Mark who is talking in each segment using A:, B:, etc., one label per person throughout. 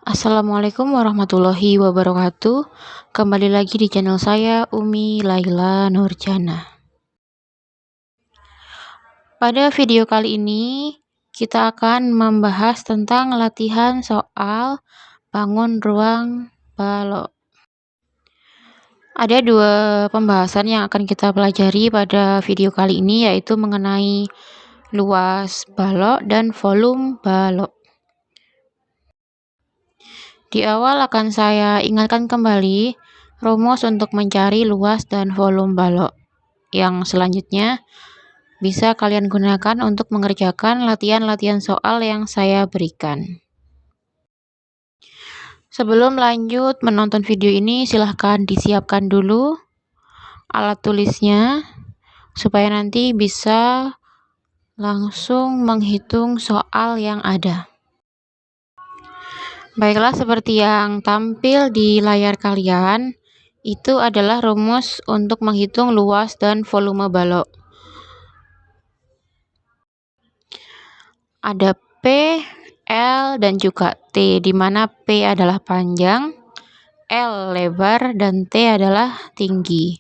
A: Assalamualaikum warahmatullahi wabarakatuh. Kembali lagi di channel saya, Umi Laila Nurjana. Pada video kali ini, kita akan membahas tentang latihan soal bangun ruang balok. Ada dua pembahasan yang akan kita pelajari pada video kali ini, yaitu mengenai luas balok dan volume balok. Di awal akan saya ingatkan kembali rumus untuk mencari luas dan volume balok. Yang selanjutnya bisa kalian gunakan untuk mengerjakan latihan-latihan soal yang saya berikan. Sebelum lanjut menonton video ini, silahkan disiapkan dulu alat tulisnya supaya nanti bisa langsung menghitung soal yang ada. Baiklah, seperti yang tampil di layar kalian, itu adalah rumus untuk menghitung luas dan volume balok. Ada P, L, dan juga T, di mana P adalah panjang, L lebar, dan T adalah tinggi.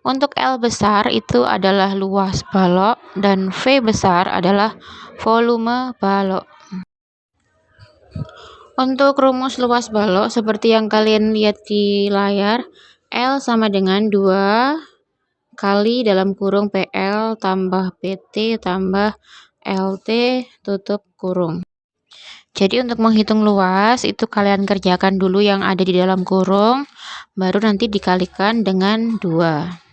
A: Untuk L besar itu adalah luas balok, dan V besar adalah volume balok. Untuk rumus luas balok, seperti yang kalian lihat di layar, L sama dengan 2 kali dalam kurung PL tambah PT tambah LT tutup kurung. Jadi untuk menghitung luas itu kalian kerjakan dulu yang ada di dalam kurung, baru nanti dikalikan dengan 2.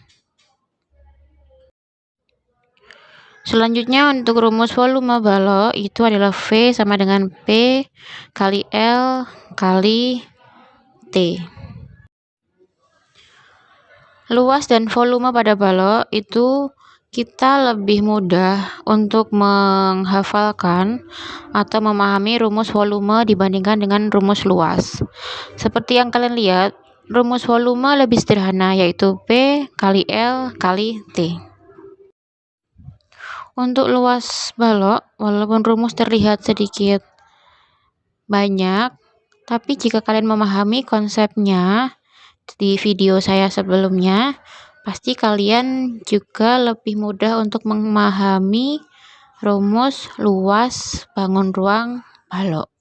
A: Selanjutnya untuk rumus volume balok itu adalah V sama dengan P kali L kali T. Luas dan volume pada balok itu kita lebih mudah untuk menghafalkan atau memahami rumus volume dibandingkan dengan rumus luas. Seperti yang kalian lihat, rumus volume lebih sederhana, yaitu P kali L kali T. Untuk luas balok, walaupun rumus terlihat sedikit banyak, tapi jika kalian memahami konsepnya di video saya sebelumnya, pasti kalian juga lebih mudah untuk memahami rumus luas bangun ruang balok.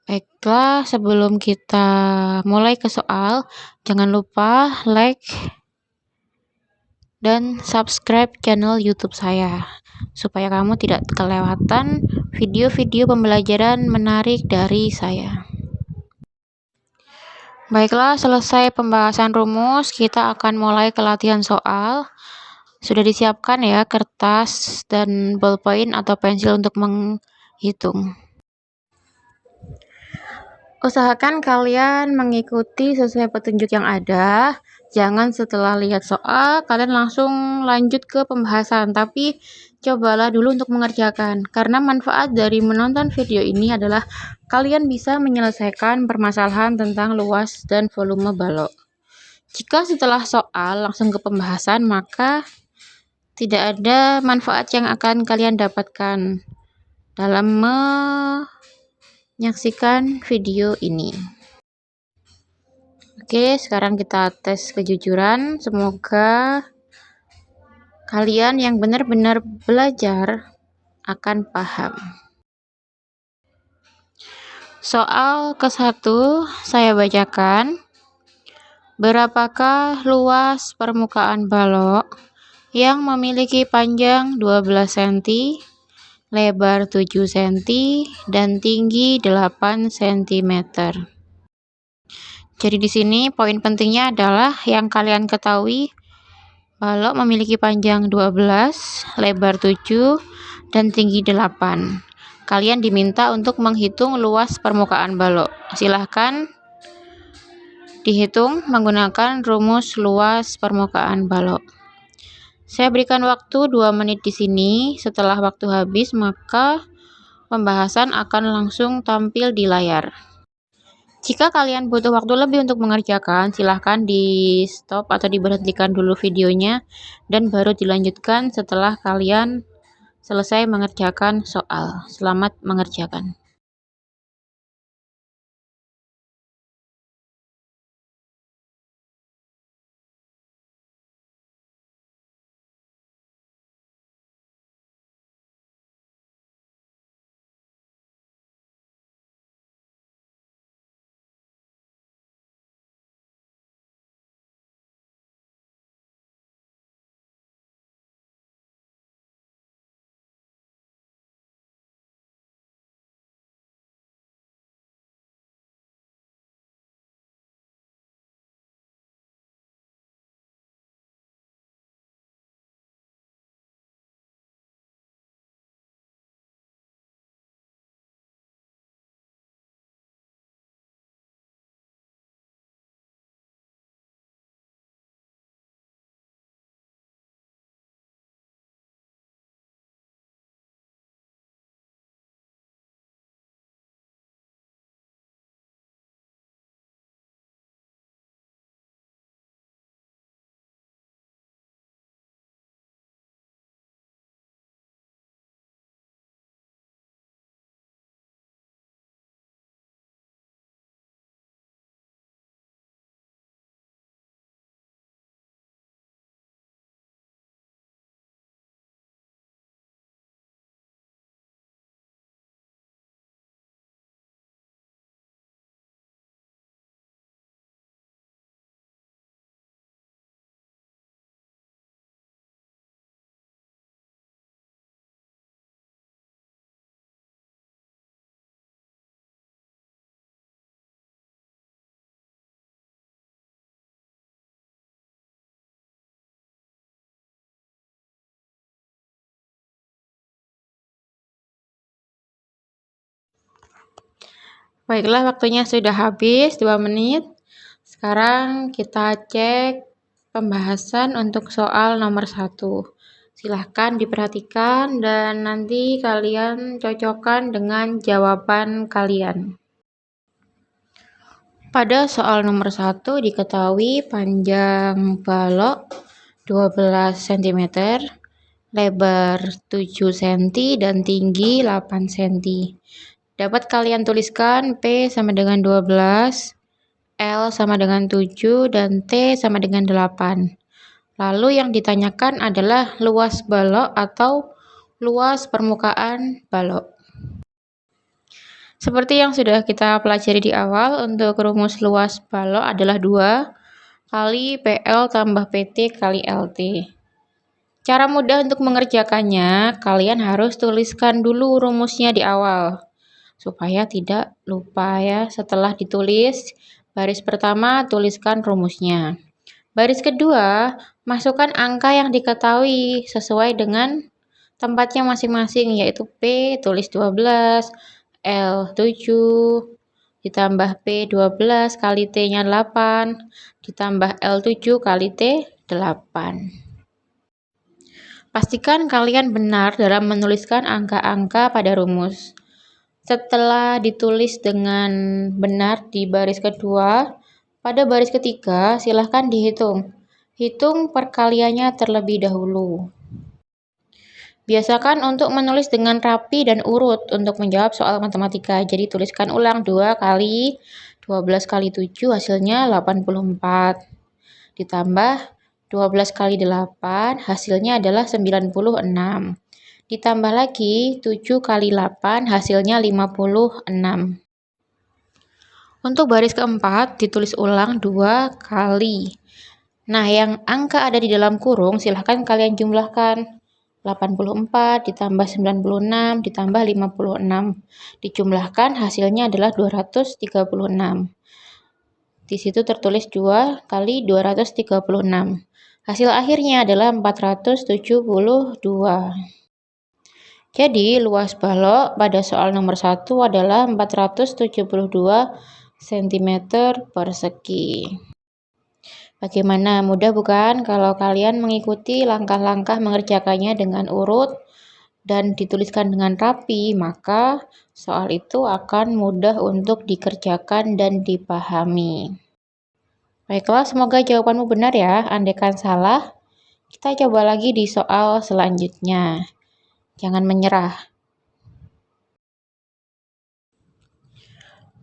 A: Baiklah, sebelum kita mulai ke soal, jangan lupa like dan subscribe channel YouTube saya supaya kamu tidak kelewatan video-video pembelajaran menarik dari saya. Baiklah, selesai pembahasan rumus, kita akan mulai ke latihan soal. Sudah disiapkan ya kertas dan ballpoint atau pensil untuk menghitung. Usahakan kalian mengikuti sesuai petunjuk yang ada. Jangan setelah lihat soal kalian langsung lanjut ke pembahasan, tapi cobalah dulu untuk mengerjakan. Karena manfaat dari menonton video ini adalah kalian bisa menyelesaikan permasalahan tentang luas dan volume balok. Jika setelah soal langsung ke pembahasan, maka tidak ada manfaat yang akan kalian dapatkan dalam menyaksikan video ini. Oke, sekarang kita tes kejujuran. Semoga kalian yang benar-benar belajar akan paham. Soal ke-1 saya bacakan. Berapakah luas permukaan balok yang memiliki panjang 12 cm, lebar 7 cm, dan tinggi 8 cm? Jadi di sini poin pentingnya adalah yang kalian ketahui, balok memiliki panjang 12, lebar 7, dan tinggi 8. Kalian diminta untuk menghitung luas permukaan balok. Silahkan dihitung menggunakan rumus luas permukaan balok. Saya berikan waktu 2 menit di sini. Setelah waktu habis, maka pembahasan akan langsung tampil di layar. Jika kalian butuh waktu lebih untuk mengerjakan, silahkan di stop atau diberhentikan dulu videonya dan baru dilanjutkan setelah kalian selesai mengerjakan soal. Selamat mengerjakan. Baiklah, waktunya sudah habis 2 menit. Sekarang kita cek pembahasan untuk soal nomor 1. Silahkan diperhatikan dan nanti kalian cocokkan dengan jawaban kalian. Pada soal nomor 1 diketahui panjang balok 12 cm, lebar 7 cm, dan tinggi 8 cm. Dapat kalian tuliskan P sama dengan 12, L sama dengan 7, dan T sama dengan 8. Lalu yang ditanyakan adalah luas balok atau luas permukaan balok. Seperti yang sudah kita pelajari di awal, untuk rumus luas balok adalah 2 kali PL tambah PT kali LT. Cara mudah untuk mengerjakannya, kalian harus tuliskan dulu rumusnya di awal, supaya tidak lupa ya. Setelah ditulis, baris pertama tuliskan rumusnya. Baris kedua, masukkan angka yang diketahui sesuai dengan tempatnya masing-masing, yaitu P tulis 12, L 7, ditambah P 12 kali T-nya 8, ditambah L 7 kali T 8. Pastikan kalian benar dalam menuliskan angka-angka pada rumus. Setelah ditulis dengan benar di baris kedua, pada baris ketiga silahkan dihitung. Hitung perkaliannya terlebih dahulu. Biasakan untuk menulis dengan rapi dan urut untuk menjawab soal matematika. Jadi tuliskan ulang 2 kali 12 kali 7 hasilnya 84. Ditambah 12 kali 8 hasilnya adalah 96. Ditambah lagi 7 kali 8 hasilnya 56. Untuk baris keempat ditulis ulang 2 kali. Nah, yang angka ada di dalam kurung silahkan kalian jumlahkan. 84 ditambah 96 ditambah 56. Dijumlahkan hasilnya adalah 236. Di situ tertulis 2 kali 236. Hasil akhirnya adalah 472. Jadi, luas balok pada soal nomor 1 adalah 472 cm persegi. Bagaimana? Mudah bukan? Kalau kalian mengikuti langkah-langkah mengerjakannya dengan urut dan dituliskan dengan rapi, maka soal itu akan mudah untuk dikerjakan dan dipahami. Baiklah, semoga jawabanmu benar ya. Andaikan salah, kita coba lagi di soal selanjutnya. Jangan menyerah.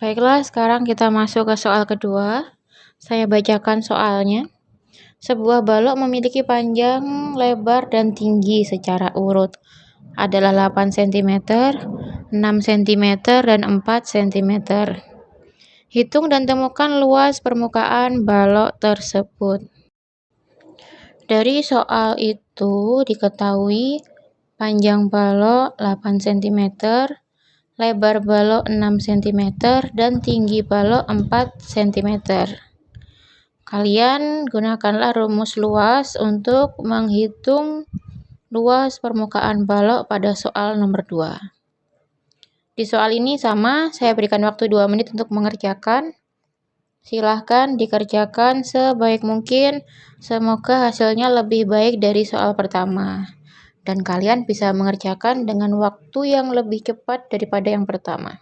A: Baiklah, sekarang kita masuk ke soal kedua. Saya bacakan soalnya. Sebuah balok memiliki panjang, lebar, dan tinggi secara urut adalah 8 cm, 6 cm, dan 4 cm. Hitung dan temukan luas permukaan balok tersebut. Dari soal itu diketahui panjang balok 8 cm, lebar balok 6 cm, dan tinggi balok 4 cm. Kalian gunakanlah rumus luas untuk menghitung luas permukaan balok pada soal nomor 2. Di soal ini sama, saya berikan waktu 2 menit untuk mengerjakan. Silahkan dikerjakan sebaik mungkin. Semoga hasilnya lebih baik dari soal pertama. Dan kalian bisa mengerjakan dengan waktu yang lebih cepat daripada yang pertama.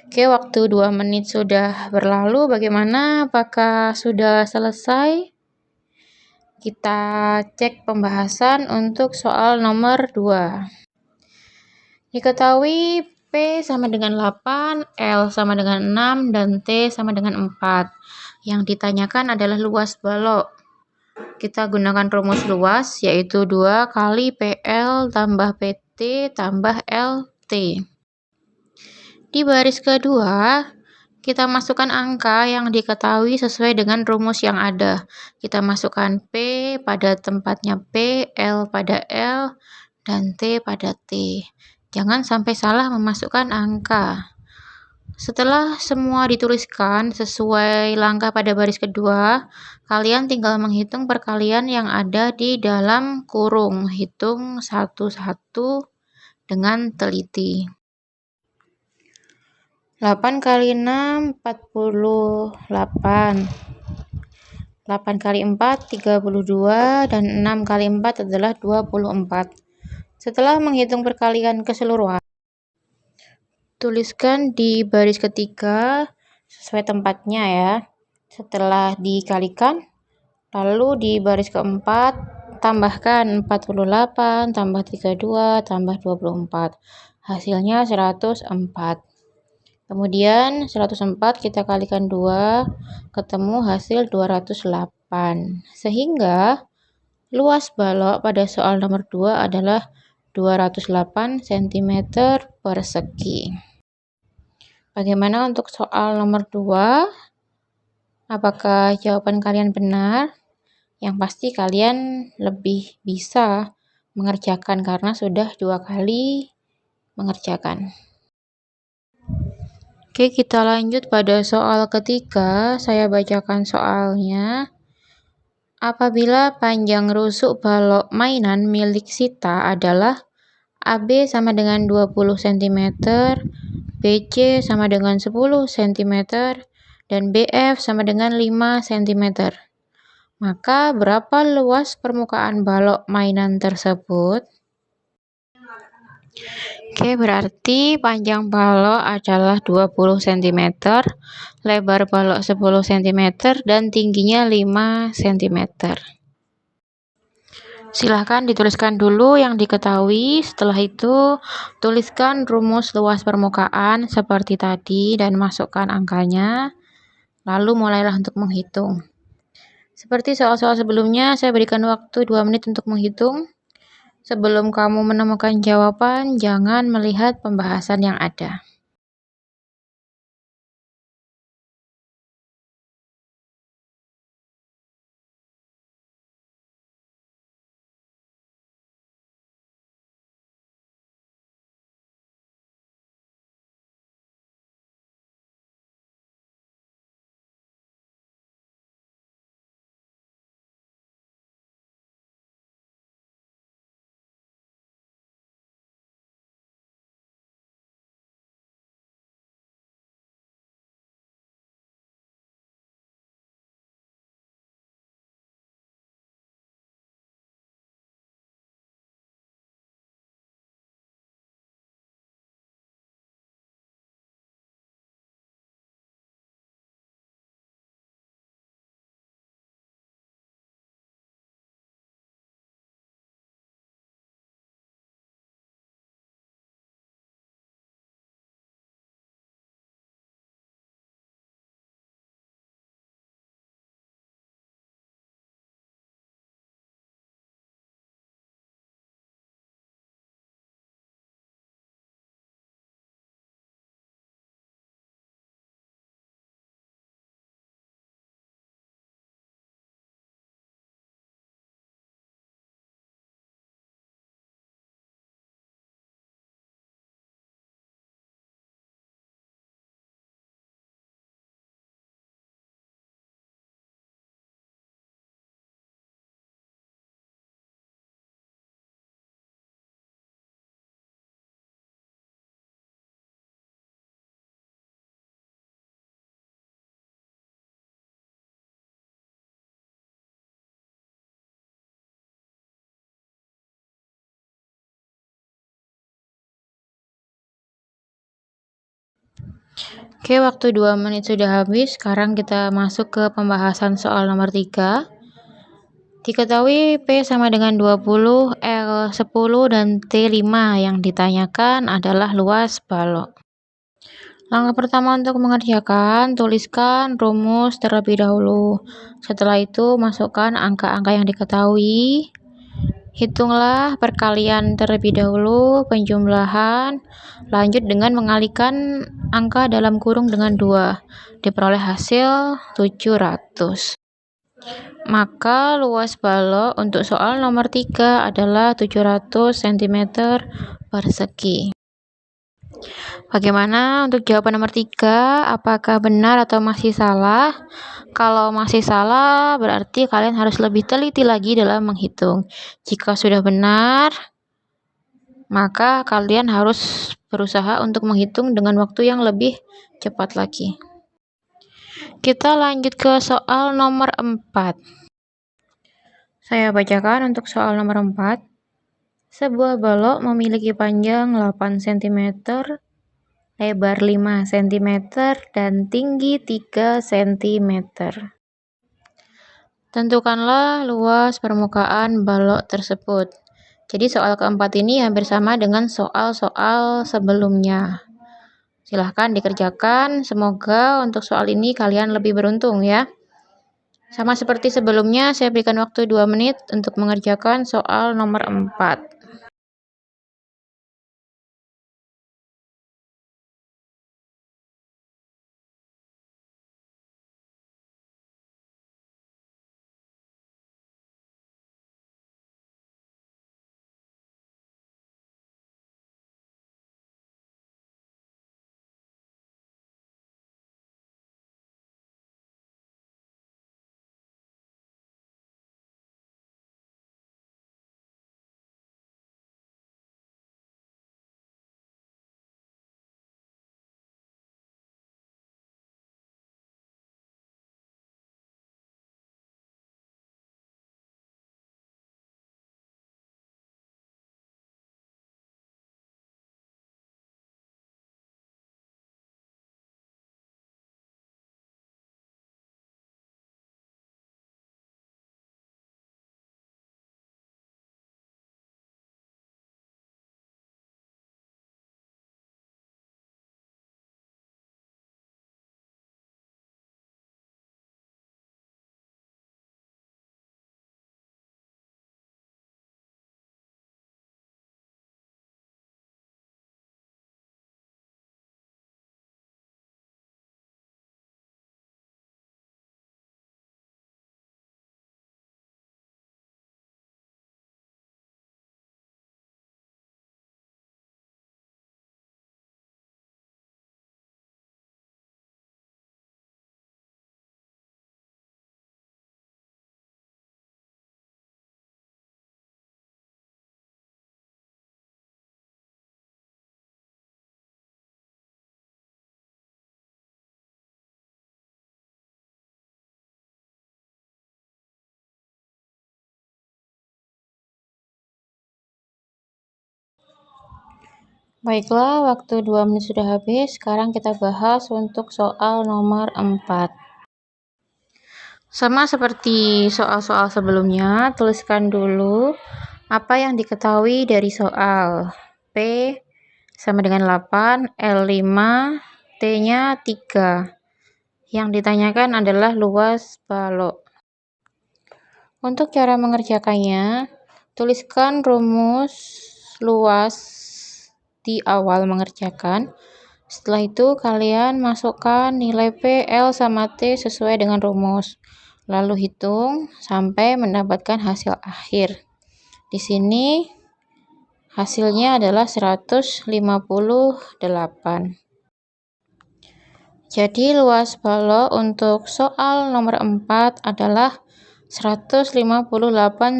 A: Oke, waktu 2 menit sudah berlalu. Bagaimana? Apakah sudah selesai? Kita cek pembahasan untuk soal nomor 2. Diketahui P sama dengan 8, L sama dengan 6, dan T sama dengan 4. Yang ditanyakan adalah luas balok. Kita gunakan rumus luas, yaitu 2 kali PL tambah PT tambah LT. Di baris kedua, kita masukkan angka yang diketahui sesuai dengan rumus yang ada. Kita masukkan P pada tempatnya P, L pada L, dan T pada T. Jangan sampai salah memasukkan angka. Setelah semua dituliskan sesuai langkah pada baris kedua, kalian tinggal menghitung perkalian yang ada di dalam kurung. Hitung satu-satu dengan teliti. 8 kali 6, 48. 8 kali 4, 32, dan 6 kali 4 adalah 24. Setelah menghitung perkalian keseluruhan, tuliskan di baris ketiga sesuai tempatnya ya. Setelah dikalikan, lalu di baris keempat tambahkan 48 tambah 32 tambah 24. Hasilnya 104. Kemudian 104 kita kalikan 2, ketemu hasil 208. Sehingga luas balok pada soal nomor 2 adalah 208 cm persegi. Bagaimana untuk soal nomor 2? Apakah jawaban kalian benar? Yang pasti kalian lebih bisa mengerjakan karena sudah 2 kali mengerjakan. Oke, kita lanjut pada soal ketiga. Saya bacakan soalnya. Apabila panjang rusuk balok mainan milik Sita adalah AB sama dengan 20 cm, BC sama dengan 10 cm, dan BF sama dengan 5 cm. Maka berapa luas permukaan balok mainan tersebut? Oke, berarti panjang balok adalah 20 cm, lebar balok 10 cm, dan tingginya 5 cm. Silahkan dituliskan dulu yang diketahui. Setelah itu, tuliskan rumus luas permukaan seperti tadi dan masukkan angkanya. Lalu mulailah untuk menghitung. Seperti soal-soal sebelumnya, saya berikan waktu 2 menit untuk menghitung. Sebelum kamu menemukan jawaban, jangan melihat pembahasan yang ada. Oke, waktu 2 menit sudah habis. Sekarang kita masuk ke pembahasan soal nomor 3. Diketahui P sama dengan 20, L 10, dan T 5. Yang ditanyakan adalah luas balok. Langkah pertama untuk mengerjakan, tuliskan rumus terlebih dahulu. Setelah itu, masukkan angka-angka yang diketahui. Hitunglah perkalian terlebih dahulu, penjumlahan, lanjut dengan mengalihkan angka dalam kurung dengan 2. Diperoleh hasil 700. Maka luas balok untuk soal nomor 3 adalah 700 cm persegi. Bagaimana untuk jawaban nomor 3? Apakah benar atau masih salah? Kalau masih salah, berarti kalian harus lebih teliti lagi dalam menghitung. Jika sudah benar, maka kalian harus berusaha untuk menghitung dengan waktu yang lebih cepat lagi. Kita lanjut ke soal nomor 4. Saya bacakan untuk soal nomor 4. Sebuah balok memiliki panjang 8 cm, lebar 5 cm, dan tinggi 3 cm. Tentukanlah luas permukaan balok tersebut. Jadi soal keempat ini hampir sama dengan soal-soal sebelumnya. Silahkan dikerjakan, semoga untuk soal ini kalian lebih beruntung ya. Sama seperti sebelumnya, saya berikan waktu 2 menit untuk mengerjakan soal nomor 4. Baiklah, waktu 2 menit sudah habis. Sekarang kita bahas untuk soal nomor 4. Sama seperti soal-soal sebelumnya, tuliskan dulu apa yang diketahui dari soal. P sama dengan 8, L 5, T-nya 3. Yang ditanyakan adalah luas balok. Untuk cara mengerjakannya, tuliskan rumus luas di awal mengerjakan. Setelah itu kalian masukkan nilai P, L, sama T sesuai dengan rumus. Lalu hitung sampai mendapatkan hasil akhir. Di sini hasilnya adalah 158. Jadi luas balok untuk soal nomor 4 adalah 158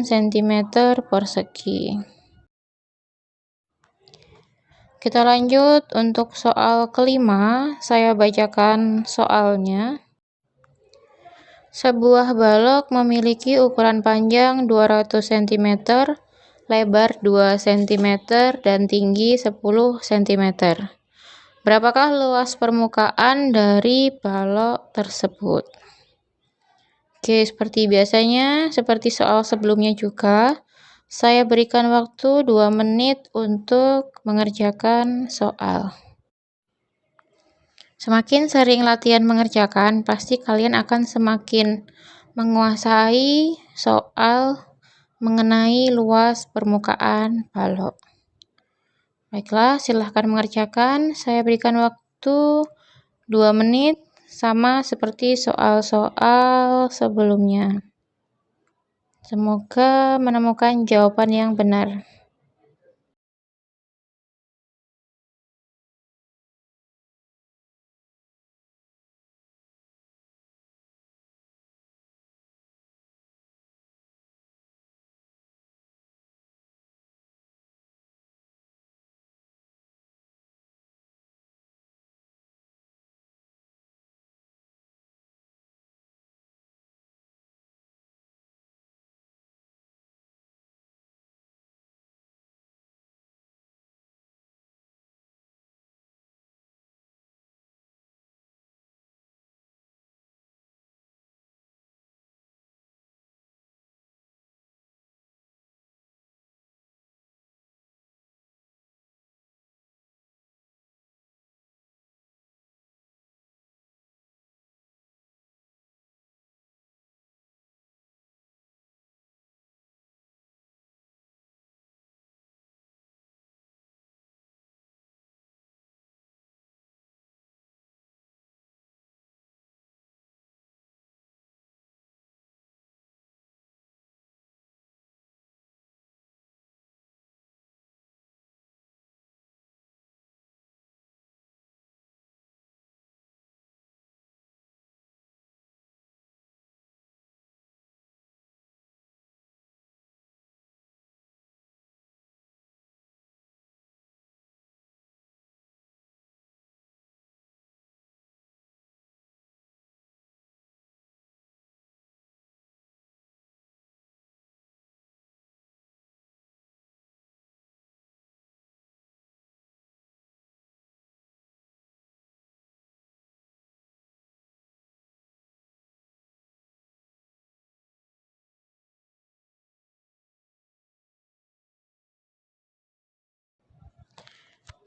A: cm persegi. Kita lanjut untuk soal kelima, saya bacakan soalnya. Sebuah balok memiliki ukuran panjang 200 cm, lebar 2 cm, dan tinggi 10 cm. Berapakah luas permukaan dari balok tersebut? Oke, seperti biasanya, seperti soal sebelumnya juga, saya berikan waktu 2 menit untuk mengerjakan soal. Semakin sering latihan mengerjakan, pasti kalian akan semakin menguasai soal mengenai luas permukaan balok. Baiklah, silahkan mengerjakan. Saya berikan waktu 2 menit, sama seperti soal-soal sebelumnya. Semoga menemukan jawaban yang benar.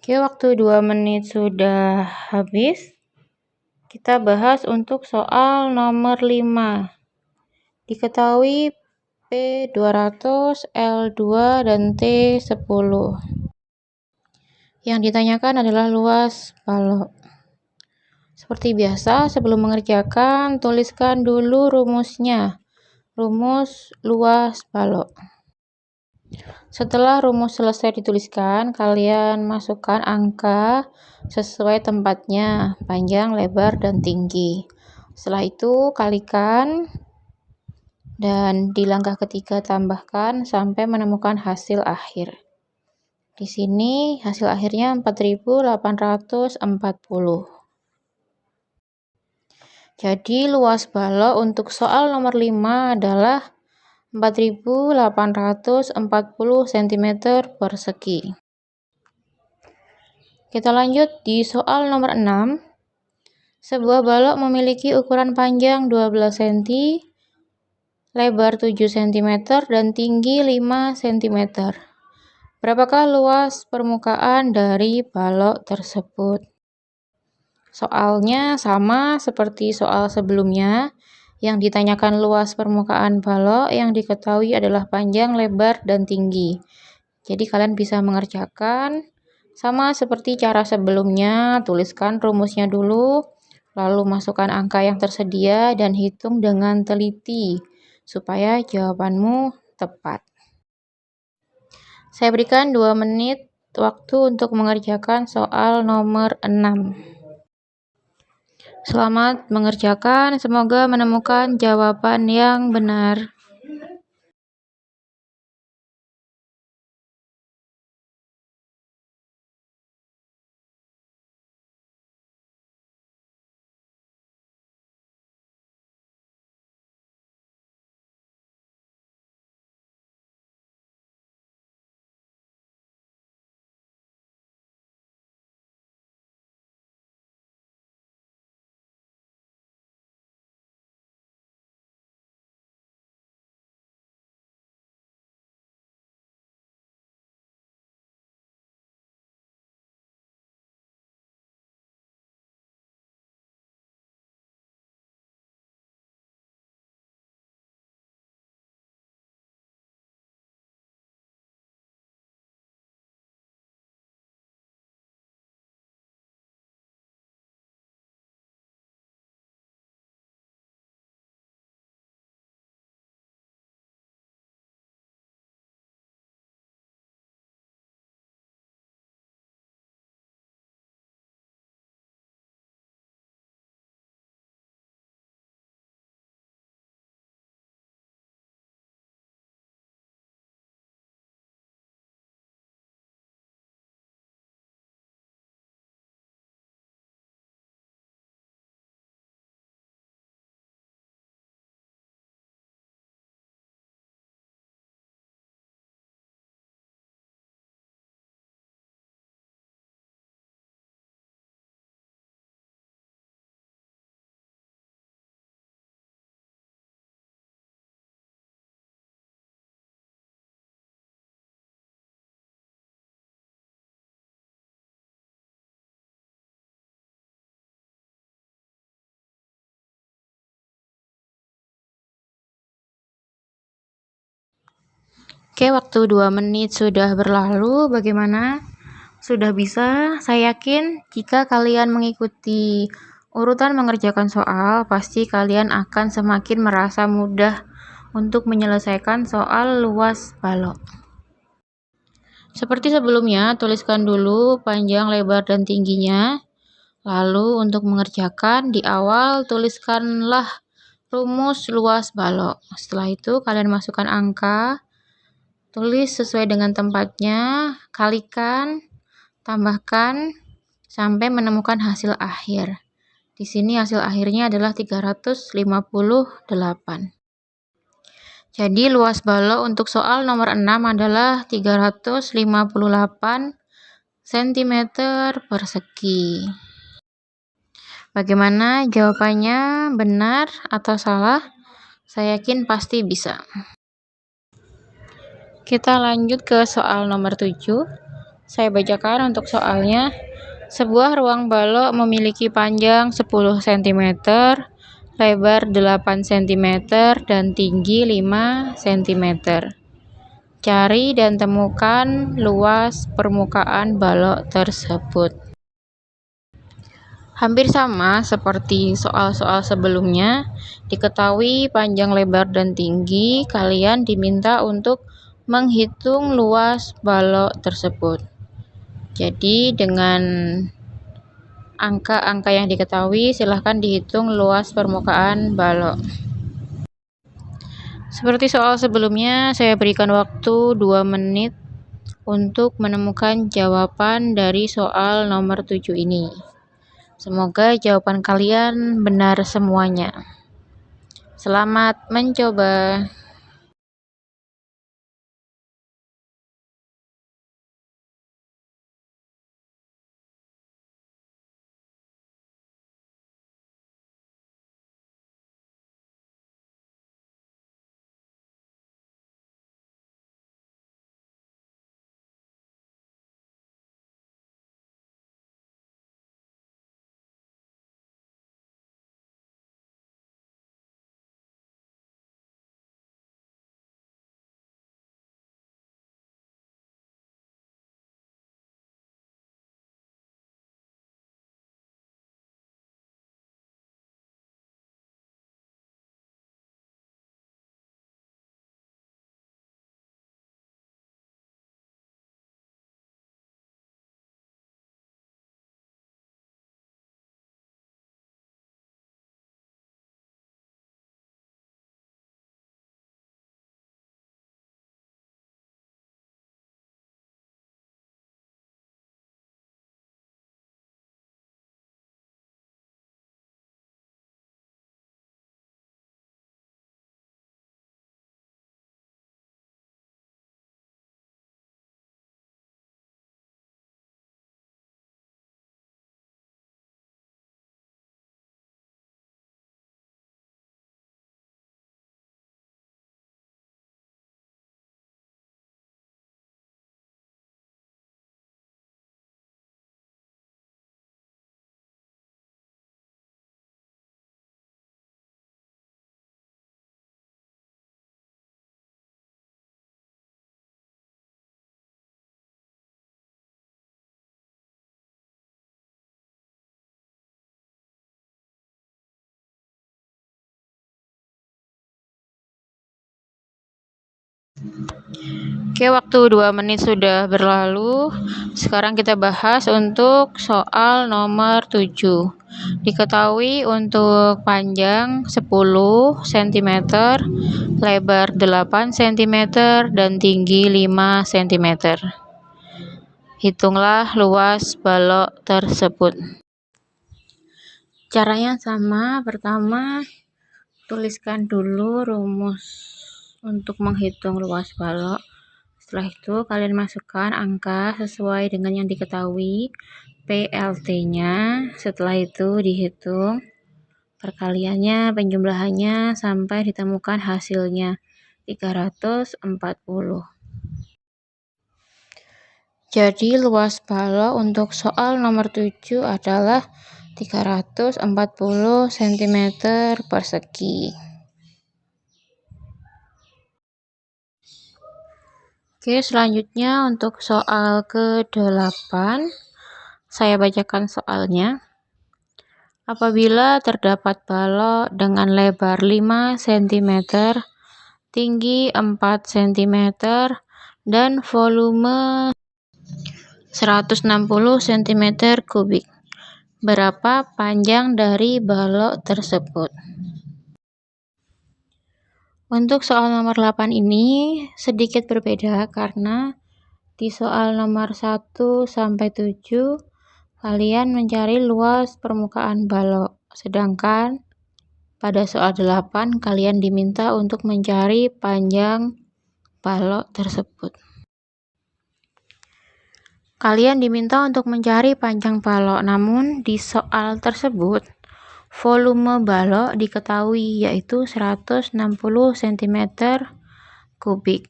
A: Oke, waktu 2 menit sudah habis. Kita bahas untuk soal nomor 5. Diketahui P200, L2, dan T10. Yang ditanyakan adalah luas balok. Seperti biasa, sebelum mengerjakan, tuliskan dulu rumusnya. Rumus luas balok. Setelah rumus selesai dituliskan, kalian masukkan angka sesuai tempatnya, panjang, lebar, dan tinggi. Setelah itu kalikan, dan di langkah ketiga tambahkan sampai menemukan hasil akhir. Di sini hasil akhirnya 4840. Jadi luas balok untuk soal nomor 5 adalah 4840 cm persegi. Kita lanjut di soal nomor 6. Sebuah balok memiliki ukuran panjang 12 cm, lebar 7 cm, dan tinggi 5 cm. Berapakah luas permukaan dari balok tersebut? Soalnya sama seperti soal sebelumnya. Yang ditanyakan luas permukaan balok, yang diketahui adalah panjang, lebar, dan tinggi. Jadi kalian bisa mengerjakan sama seperti cara sebelumnya. Tuliskan rumusnya dulu, lalu masukkan angka yang tersedia dan hitung dengan teliti supaya jawabanmu tepat. Saya berikan 2 menit waktu untuk mengerjakan soal nomor 6. Selamat mengerjakan, semoga menemukan jawaban yang benar. Oke, waktu 2 menit sudah berlalu. Bagaimana? Sudah bisa? Saya yakin jika kalian mengikuti urutan mengerjakan soal, pasti kalian akan semakin merasa mudah untuk menyelesaikan soal luas balok. Seperti sebelumnya, tuliskan dulu panjang, lebar, dan tingginya. Lalu untuk mengerjakan, di awal tuliskanlah rumus luas balok. Setelah itu kalian masukkan angka, tulis sesuai dengan tempatnya, kalikan, tambahkan, sampai menemukan hasil akhir. Di sini hasil akhirnya adalah 358. Jadi luas balok untuk soal nomor 6 adalah 358 cm persegi. Bagaimana jawabannya, benar atau salah? Saya yakin pasti bisa. Kita lanjut ke soal nomor 7. Saya bacakan untuk soalnya. Sebuah ruang balok memiliki panjang 10 cm, lebar 8 cm, dan tinggi 5 cm. Cari dan temukan luas permukaan balok tersebut. Hampir sama seperti soal-soal sebelumnya, diketahui panjang, lebar, dan tinggi, kalian diminta untuk menghitung luas balok tersebut. Jadi dengan angka-angka yang diketahui, silahkan dihitung luas permukaan balok. Seperti soal sebelumnya, saya berikan waktu 2 menit untuk menemukan jawaban dari soal nomor 7 ini. Semoga jawaban kalian benar semuanya. Selamat mencoba. Oke, waktu 2 menit sudah berlalu. Sekarang kita bahas untuk soal nomor 7. Diketahui untuk panjang 10 cm, lebar 8 cm, dan tinggi 5 cm. Hitunglah luas balok tersebut. Caranya sama. Pertama, tuliskan dulu rumus untuk menghitung luas balok. Setelah itu kalian masukkan angka sesuai dengan yang diketahui, PLT-nya. Setelah itu dihitung perkaliannya, penjumlahannya sampai ditemukan hasilnya 340. Jadi luas balok untuk soal nomor 7 adalah 340 cm persegi. Oke, selanjutnya untuk soal ke-8, saya bacakan soalnya. Apabila terdapat balok dengan lebar 5 cm, tinggi 4 cm, dan volume 160 cm kubik, berapa panjang dari balok tersebut? Untuk soal nomor 8 ini sedikit berbeda karena di soal nomor 1 sampai 7 kalian mencari luas permukaan balok, sedangkan pada soal 8 kalian diminta untuk mencari panjang balok tersebut. Kalian diminta untuk mencari panjang balok, namun di soal tersebut volume balok diketahui yaitu 160 cm kubik.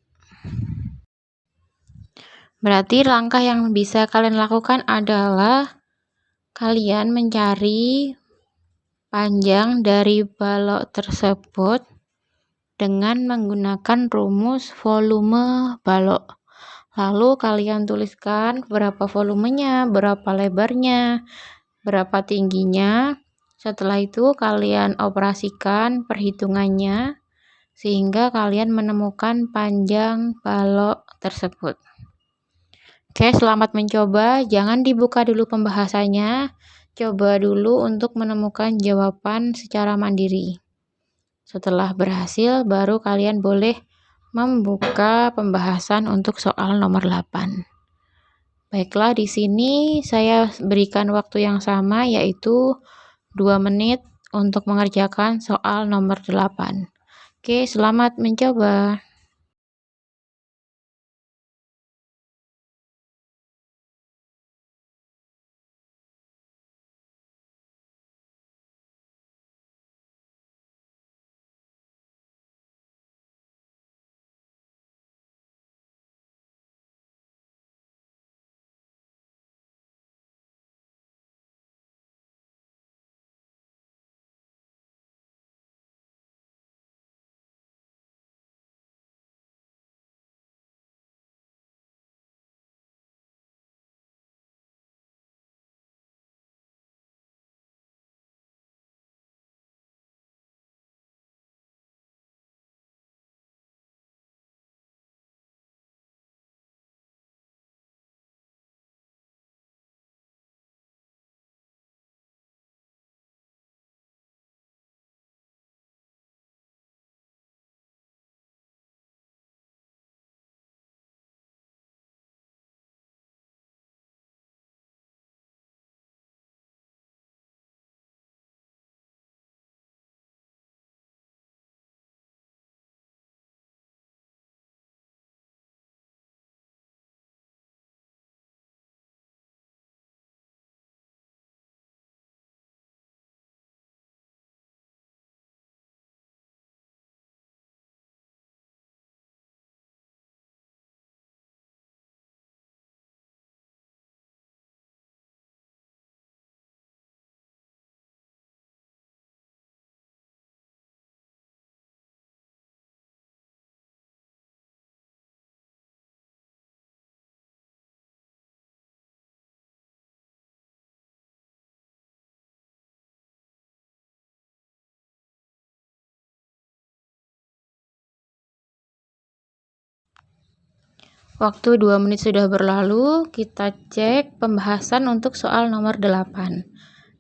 A: Berarti langkah yang bisa kalian lakukan adalah kalian mencari panjang dari balok tersebut dengan menggunakan rumus volume balok. Lalu kalian tuliskan berapa volumenya, berapa lebarnya, berapa tingginya. Setelah itu kalian operasikan perhitungannya sehingga kalian menemukan panjang balok tersebut. Oke, selamat mencoba. Jangan dibuka dulu pembahasannya. Coba dulu untuk menemukan jawaban secara mandiri. Setelah berhasil, baru kalian boleh membuka pembahasan untuk soal nomor 8. Baiklah, di sini saya berikan waktu yang sama yaitu 2 menit untuk mengerjakan soal nomor 8. Oke, selamat mencoba. Waktu 2 menit sudah berlalu, kita cek pembahasan untuk soal nomor 8.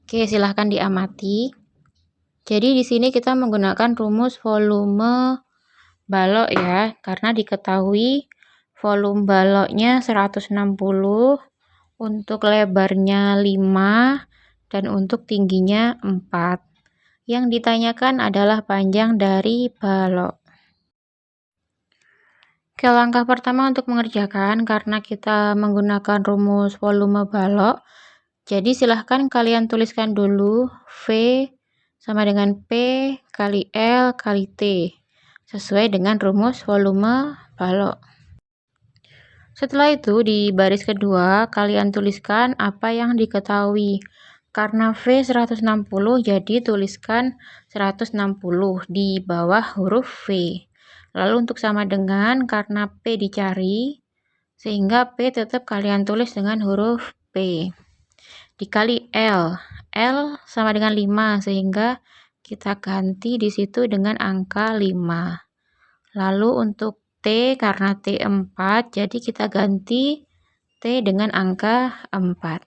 A: Oke, silahkan diamati. Jadi di sini kita menggunakan rumus volume balok ya, karena diketahui volume baloknya 160, untuk lebarnya 5, dan untuk tingginya 4. Yang ditanyakan adalah panjang dari balok. Oke, langkah pertama untuk mengerjakan karena kita menggunakan rumus volume balok. Jadi silahkan kalian tuliskan dulu V sama dengan P kali L kali T sesuai dengan rumus volume balok. Setelah itu di baris kedua kalian tuliskan apa yang diketahui. Karena V 160 jadi tuliskan 160 di bawah huruf V. Lalu untuk sama dengan karena P dicari, Sehingga P tetap kalian tulis dengan huruf P. Dikali L. L sama dengan 5, sehingga kita ganti di situ dengan angka 5. Lalu untuk T, karena T 4, jadi kita ganti T dengan angka 4.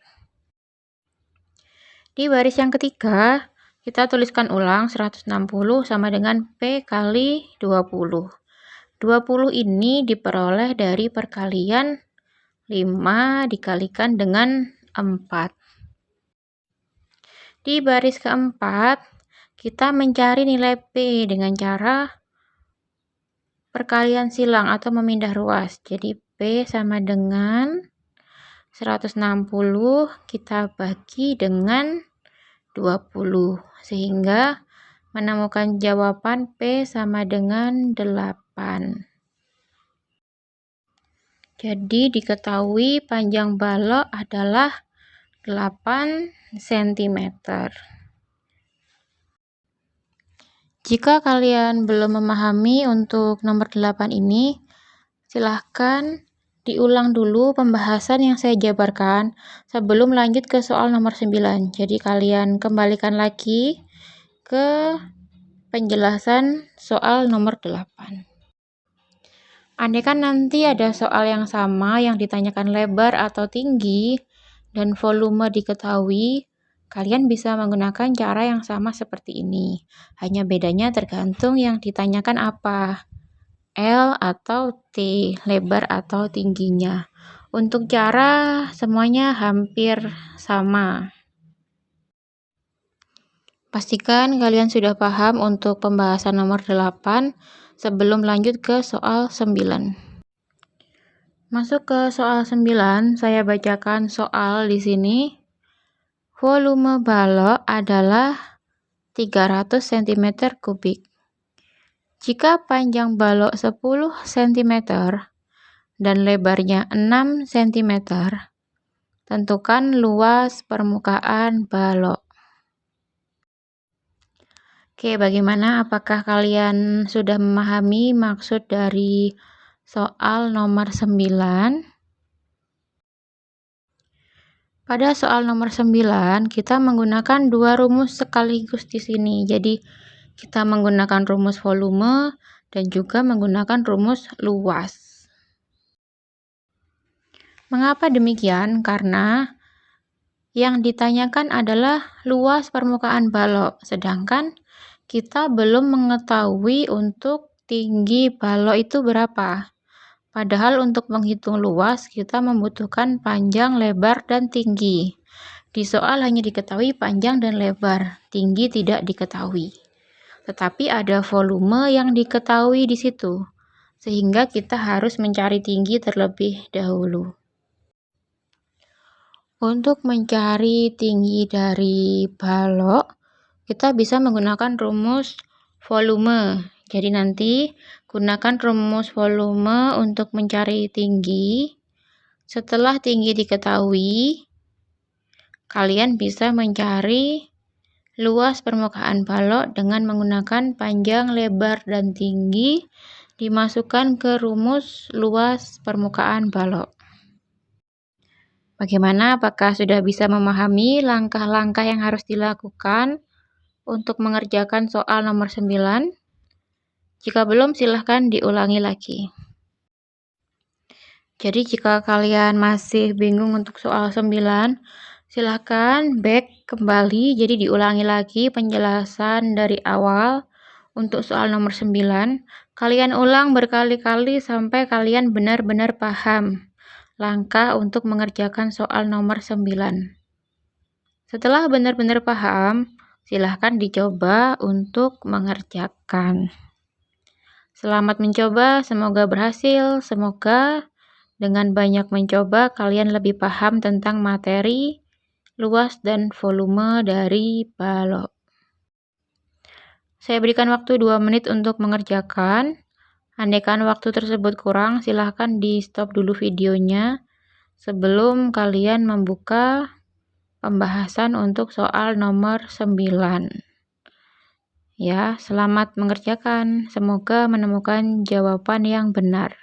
A: Di baris yang ketiga, kita tuliskan ulang 160 sama dengan P kali 20. 20 ini diperoleh dari perkalian 5 dikalikan dengan 4. Di baris keempat, kita mencari nilai P dengan cara perkalian silang atau memindah ruas. Jadi P sama dengan 160 kita bagi dengan 20, sehingga menemukan jawaban P sama dengan 8. Jadi diketahui panjang balok adalah 8 cm. Jika kalian belum memahami untuk nomor 8 ini, silahkan diulang dulu pembahasan yang saya jabarkan sebelum lanjut ke soal nomor 9. Jadi kalian kembalikan lagi ke penjelasan soal nomor 8. Andaikan nanti ada soal yang sama yang ditanyakan lebar atau tinggi dan volume diketahui, kalian bisa menggunakan cara yang sama seperti ini. Hanya bedanya tergantung yang ditanyakan apa, L atau T, lebar atau tingginya. Untuk cara semuanya hampir sama. Pastikan kalian sudah paham untuk pembahasan nomor 8 sebelum lanjut ke soal 9. Masuk ke soal 9, saya bacakan soal di sini. Volume balok adalah 300 cm kubik. Jika panjang balok 10 cm dan lebarnya 6 cm, tentukan luas permukaan balok. Oke, bagaimana? Apakah kalian sudah memahami maksud dari soal nomor 9? Pada soal nomor 9, kita menggunakan dua rumus sekaligus di sini. Jadi, kita menggunakan rumus volume dan juga menggunakan rumus luas. Mengapa demikian? Karena yang ditanyakan adalah luas permukaan balok, sedangkan kita belum mengetahui untuk tinggi balok itu berapa. Padahal untuk menghitung luas, kita membutuhkan panjang, lebar, dan tinggi. Di soal hanya diketahui panjang dan lebar, tinggi tidak diketahui. Tetapi ada volume yang diketahui di situ, sehingga kita harus mencari tinggi terlebih dahulu. Untuk mencari tinggi dari balok, kita bisa menggunakan rumus volume. Jadi nanti gunakan rumus volume untuk mencari tinggi. Setelah tinggi diketahui, kalian bisa mencari luas permukaan balok dengan menggunakan panjang, lebar, dan tinggi dimasukkan ke rumus luas permukaan balok. Bagaimana? Apakah sudah bisa memahami langkah-langkah yang harus dilakukan untuk mengerjakan soal nomor 9? Jika belum, silahkan diulangi lagi. Jadi jika kalian masih bingung untuk soal 9, silahkan back kembali, jadi diulangi lagi penjelasan dari awal untuk soal nomor 9. Kalian ulang berkali-kali sampai kalian benar-benar paham langkah untuk mengerjakan soal nomor 9. Setelah benar-benar paham, silahkan dicoba untuk mengerjakan. Selamat mencoba, semoga berhasil. Semoga dengan banyak mencoba, kalian lebih paham tentang materi, luas, dan volume dari balok. Saya berikan waktu 2 menit untuk mengerjakan. Andaikan waktu tersebut kurang, silahkan di stop dulu videonya sebelum kalian membuka pembahasan untuk soal nomor 9. Ya, selamat mengerjakan. Semoga menemukan jawaban yang benar.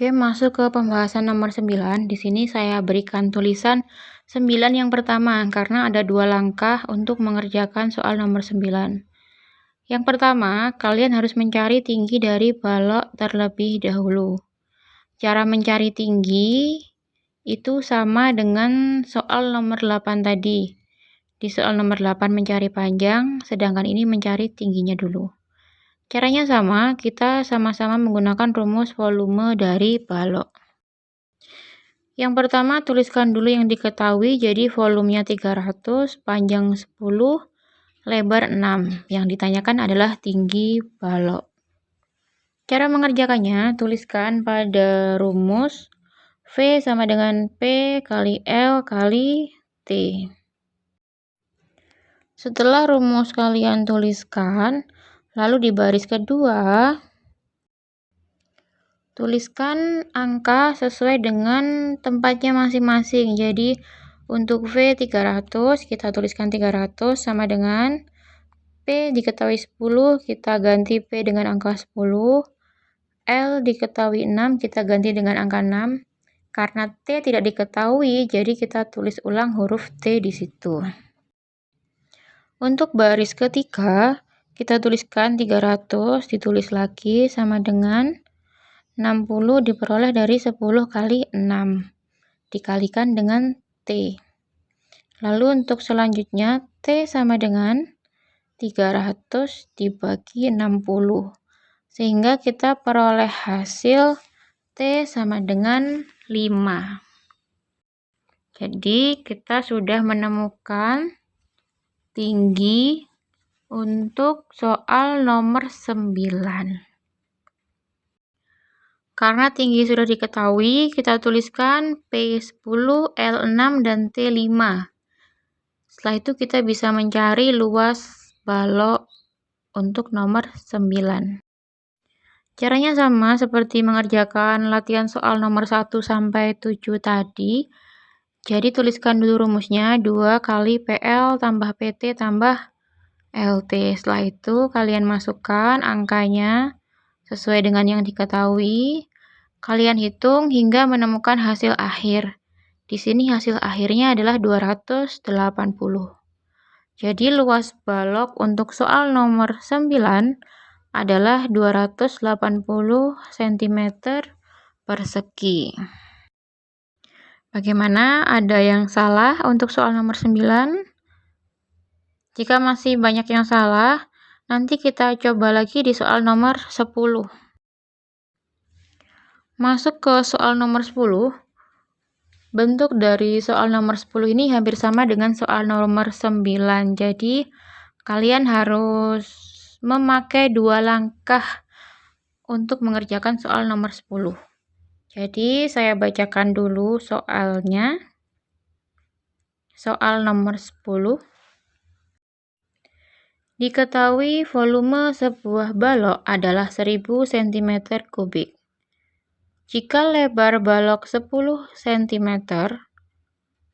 A: Oke, masuk ke pembahasan nomor 9. Di sini saya berikan tulisan 9 yang pertama, karena ada 2 langkah untuk mengerjakan soal nomor 9. Yang pertama, kalian harus mencari tinggi dari balok terlebih dahulu. Cara mencari tinggi itu sama dengan soal nomor 8 tadi. Di soal nomor 8 mencari panjang, sedangkan ini mencari tingginya dulu. Caranya sama, kita sama-sama menggunakan rumus volume dari balok. Yang pertama, tuliskan dulu yang diketahui, jadi volumenya 300, panjang 10, lebar 6. Yang ditanyakan adalah tinggi balok. Cara mengerjakannya, tuliskan pada rumus V sama dengan P kali L kali T. Setelah rumus kalian tuliskan, lalu di baris kedua, tuliskan angka sesuai dengan tempatnya masing-masing. Jadi, untuk V 300, kita tuliskan 300 sama dengan P diketahui 10, kita ganti P dengan angka 10. L diketahui 6, kita ganti dengan angka 6. Karena T tidak diketahui, jadi kita tulis ulang huruf T di situ. Untuk baris ketiga, kita tuliskan 300, ditulis lagi sama dengan 60 diperoleh dari 10 kali 6, dikalikan dengan T. Lalu untuk selanjutnya, T sama dengan 300 dibagi 60. Sehingga kita peroleh hasil T sama dengan 5. Jadi kita sudah menemukan tinggi untuk soal nomor 9. Karena tinggi sudah diketahui, kita tuliskan P10, L6, dan T5. Setelah itu kita bisa mencari luas balok untuk nomor 9. Caranya sama seperti mengerjakan latihan soal nomor 1 sampai 7 tadi. Jadi tuliskan dulu rumusnya 2 kali PL tambah PT tambah LT. Setelah itu kalian masukkan angkanya sesuai dengan yang diketahui. Kalian hitung hingga menemukan hasil akhir. Di sini hasil akhirnya adalah 280. Jadi luas balok untuk soal nomor 9 adalah 280 cm persegi. Bagaimana? Ada yang salah untuk soal nomor 9? Jika masih banyak yang salah, nanti kita coba lagi di soal nomor 10. Masuk ke soal nomor 10. Bentuk dari soal nomor 10 ini hampir sama dengan soal nomor 9. Jadi, kalian harus memakai 2 langkah untuk mengerjakan soal nomor 10. Jadi, saya bacakan dulu soalnya. Soal nomor 10. Diketahui volume sebuah balok adalah 1000 cm3. Jika lebar balok 10 cm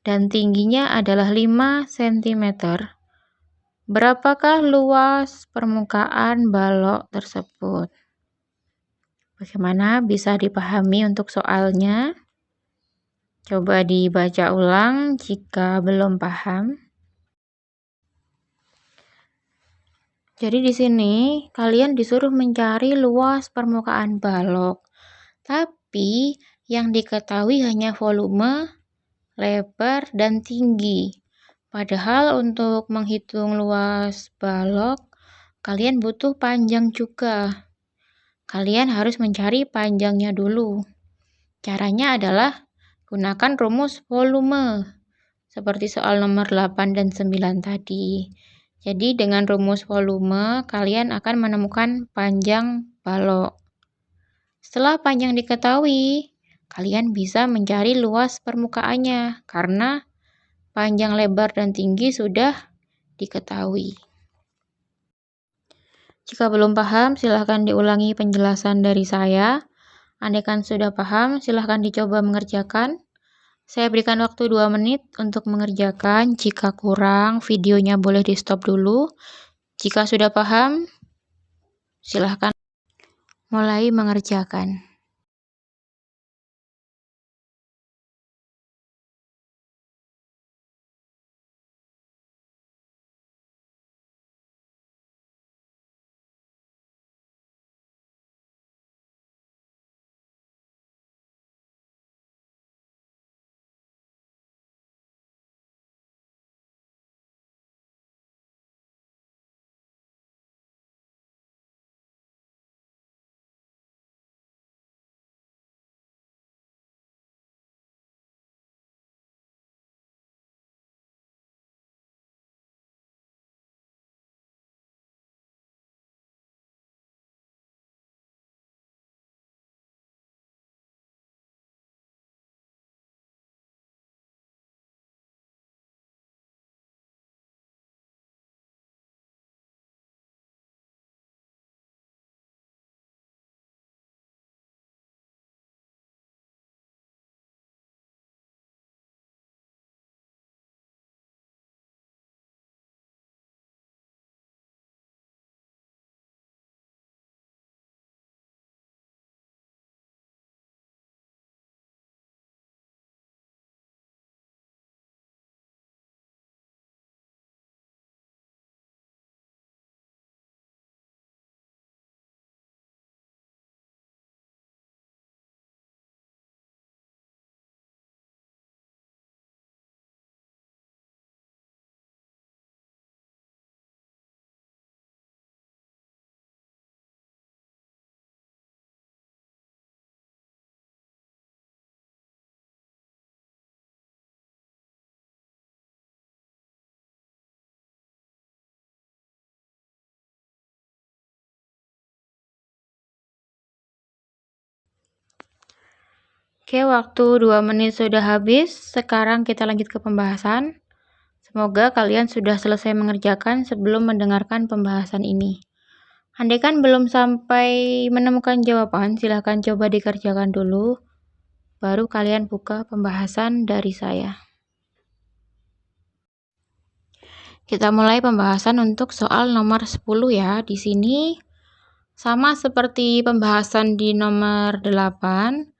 A: dan tingginya adalah 5 cm, berapakah luas permukaan balok tersebut? Bagaimana? Bisa dipahami untuk soalnya? Coba dibaca ulang jika belum paham. Jadi di sini kalian disuruh mencari luas permukaan balok. Tapi yang diketahui hanya volume, lebar, dan tinggi. Padahal untuk menghitung luas balok, kalian butuh panjang juga. Kalian harus mencari panjangnya dulu. Caranya adalah gunakan rumus volume, seperti soal nomor 8 dan 9 tadi. Jadi dengan rumus volume, kalian akan menemukan panjang balok. Setelah panjang diketahui, kalian bisa mencari luas permukaannya, karena panjang, lebar, dan tinggi sudah diketahui. Jika belum paham, silahkan diulangi penjelasan dari saya. Andaikan sudah paham, silahkan dicoba mengerjakan. Saya berikan waktu 2 menit untuk mengerjakan. Jika kurang, videonya boleh di-stop dulu. Jika sudah paham, silahkan mulai mengerjakan. Oke, waktu 2 menit sudah habis. Sekarang kita lanjut ke pembahasan. Semoga kalian sudah selesai mengerjakan sebelum mendengarkan pembahasan ini. Andaikan belum sampai menemukan jawaban, silahkan coba dikerjakan dulu. Baru kalian buka pembahasan dari saya. Kita mulai pembahasan untuk soal nomor 10 ya. Di sini sama seperti pembahasan di nomor 8.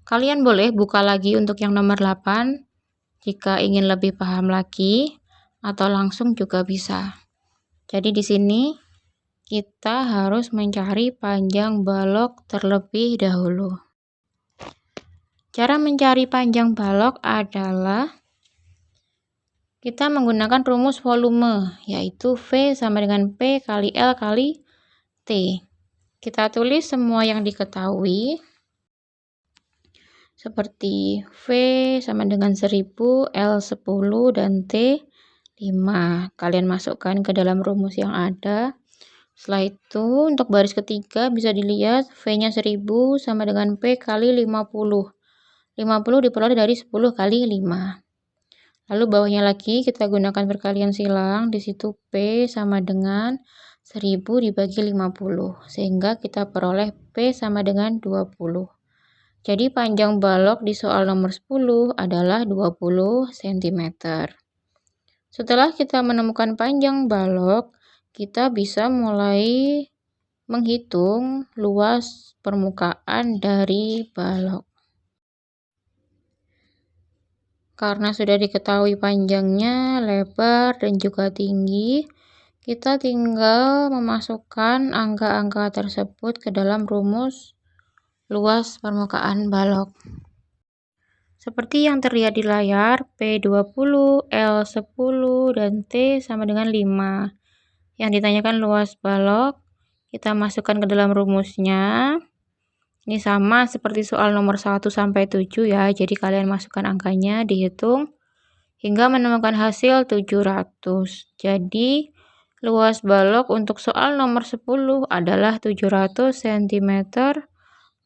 A: Kalian boleh buka lagi untuk yang nomor 8 jika ingin lebih paham lagi, atau langsung juga bisa. Jadi di sini kita harus mencari panjang balok terlebih dahulu. Cara mencari panjang balok adalah kita menggunakan rumus volume, yaitu V sama dengan P kali L kali T. Kita tulis semua yang diketahui, seperti V sama dengan 1000, L 10, dan T 5. Kalian masukkan ke dalam rumus yang ada. Setelah itu, untuk baris ketiga bisa dilihat V-nya 1000 sama dengan P kali 50. 50 diperoleh dari 10 kali 5. Lalu bawahnya lagi kita gunakan perkalian silang, di situ P sama dengan 1000 dibagi 50, sehingga kita peroleh P sama dengan 20. Jadi panjang balok di soal nomor 10 adalah 20 cm. Setelah kita menemukan panjang balok, kita bisa mulai menghitung luas permukaan dari balok. Karena sudah diketahui panjangnya, lebar, dan juga tinggi, kita tinggal memasukkan angka-angka tersebut ke dalam rumus luas permukaan balok. Seperti yang terlihat di layar, P20, L10, dan T sama dengan 5. Yang ditanyakan luas balok, kita masukkan ke dalam rumusnya. Ini sama seperti soal nomor 1 sampai 7 ya, jadi kalian masukkan angkanya, dihitung, hingga menemukan hasil 700. Jadi, luas balok untuk soal nomor 10 adalah 700 cm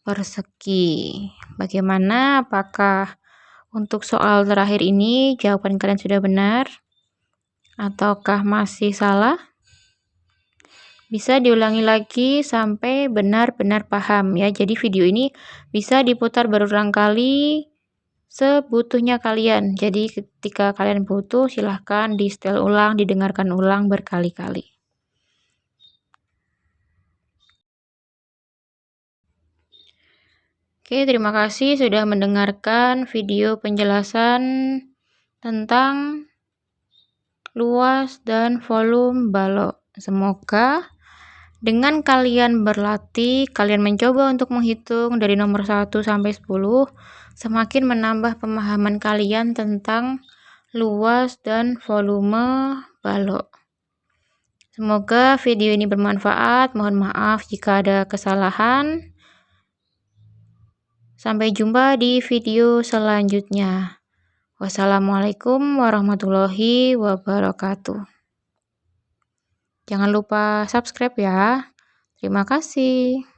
A: persegi. Bagaimana? Apakah untuk soal terakhir ini jawaban kalian sudah benar? Ataukah masih salah? Bisa diulangi lagi sampai benar-benar paham ya. Jadi video ini bisa diputar berulang kali sebutuhnya kalian. Jadi ketika kalian butuh silahkan di setel ulang, didengarkan ulang berkali-kali. Oke, terima kasih sudah mendengarkan video penjelasan tentang luas dan volume balok. Semoga dengan kalian berlatih, kalian mencoba untuk menghitung dari nomor 1 sampai 10, semakin menambah pemahaman kalian tentang luas dan volume balok. Semoga video ini bermanfaat. Mohon maaf jika ada kesalahan. Sampai jumpa di video selanjutnya. Wassalamualaikum warahmatullahi wabarakatuh. Jangan lupa subscribe ya. Terima kasih.